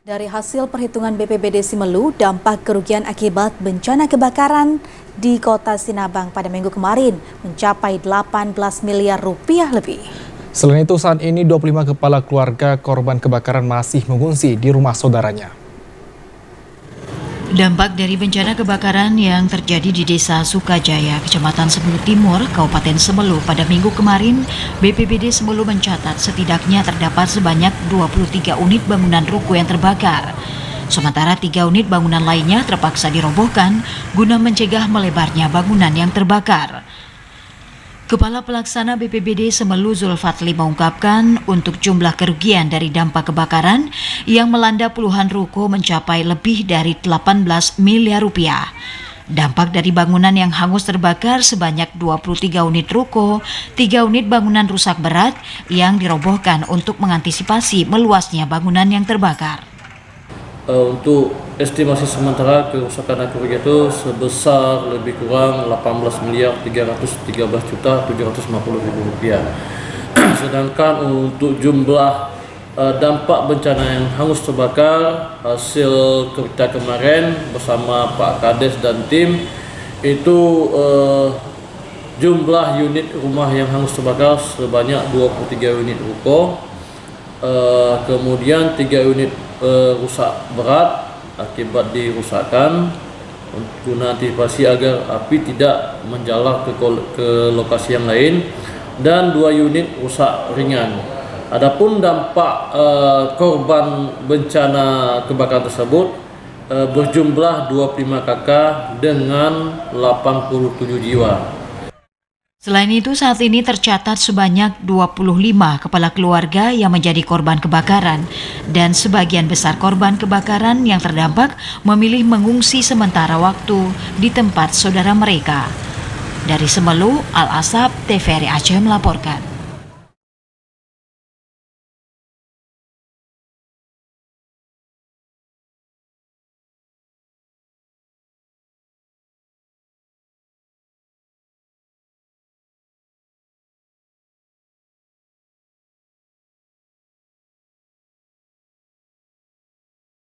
Dari hasil perhitungan BPBD Simelu, dampak kerugian akibat bencana kebakaran di kota Sinabang pada minggu kemarin mencapai 18 miliar rupiah lebih. Selain itu, saat ini 25 kepala keluarga korban kebakaran masih mengungsi di rumah saudaranya. Dampak dari bencana kebakaran yang terjadi di Desa Sukajaya, Kecamatan Semelu Timur, Kabupaten Semelu pada minggu kemarin, BPBD Semelu mencatat setidaknya terdapat sebanyak 23 unit bangunan ruko yang terbakar. Sementara 3 unit bangunan lainnya terpaksa dirobohkan guna mencegah melebarnya bangunan yang terbakar. Kepala Pelaksana BPBD Semelu Zulfatli mengungkapkan untuk jumlah kerugian dari dampak kebakaran yang melanda puluhan ruko mencapai lebih dari 18 miliar rupiah. Dampak dari bangunan yang hangus terbakar sebanyak 23 unit ruko, 3 unit bangunan rusak berat yang dirobohkan untuk mengantisipasi meluasnya bangunan yang terbakar. Untuk estimasi sementara kerusakan dan kerugian itu sebesar lebih kurang 18 miliar 313 juta 750 ribu rupiah. Sedangkan untuk jumlah dampak bencana yang hangus terbakar hasil kita kemarin bersama Pak Kades dan tim itu jumlah unit rumah yang hangus terbakar sebanyak 23 unit ruko, kemudian 3 unit rusak berat akibat dirusakkan guna antisipasi agar api tidak menjalar ke lokasi yang lain, dan 2 unit rusak ringan. Adapun dampak korban bencana kebakaran tersebut berjumlah 25 kakak dengan 87 jiwa. Selain itu, saat ini tercatat sebanyak 25 kepala keluarga yang menjadi korban kebakaran, dan sebagian besar korban kebakaran yang terdampak memilih mengungsi sementara waktu di tempat saudara mereka. Dari Semelu, Al Asab, TVRI Aceh melaporkan.